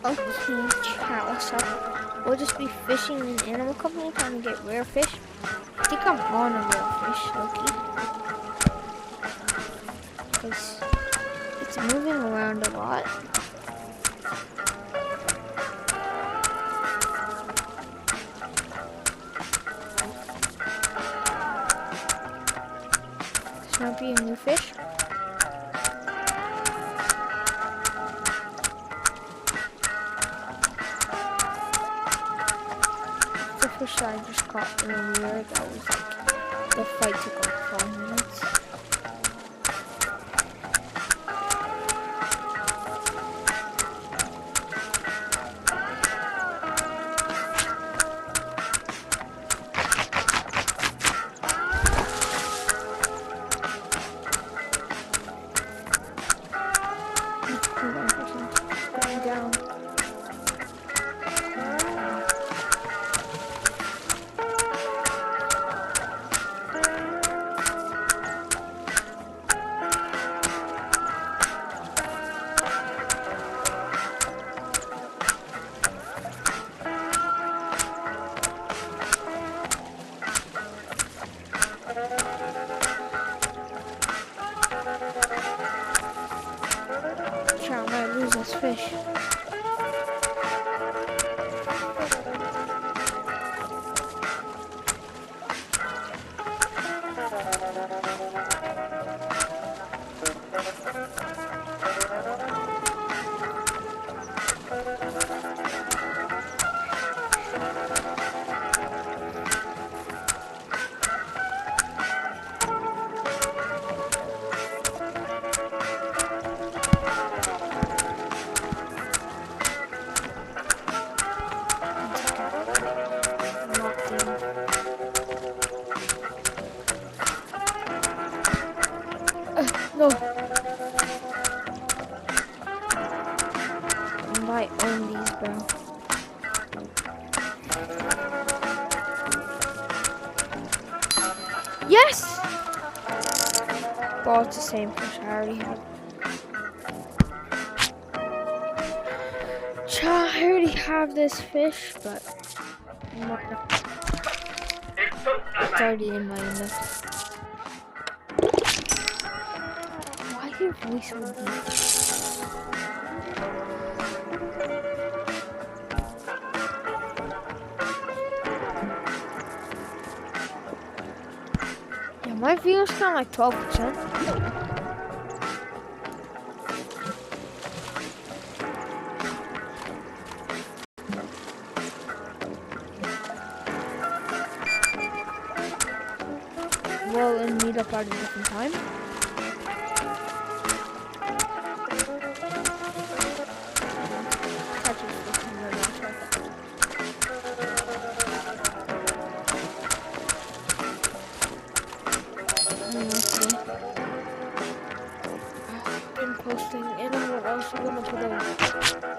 Okay, ciao. So we'll just be fishing in Animal Company trying to get rare fish. I think I'm on a rare fish, Loki. Because it's moving around a lot. This might be a new fish. The fish that I just caught earlier, that was like, the fight took like 5 minutes. Going down. I might lose this fish. No. I might own these, bro. Yes! Ball, it's the same fish I already have. I already have this fish, but it's already in my inlet. Why your voice so deep? Yeah, my views count like 12%. We'll meet up at a different time. I've been posting, and I'm also gonna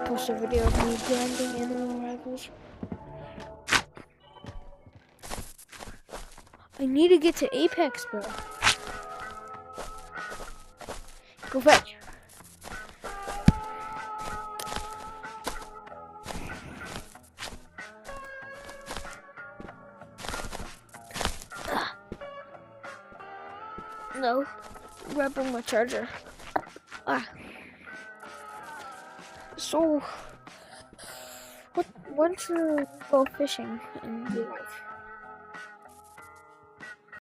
post a video of me grinding animal rifles. I need to get to Apex, bro. Go fetch. No, grabbing my charger. So, when to go fishing in real life?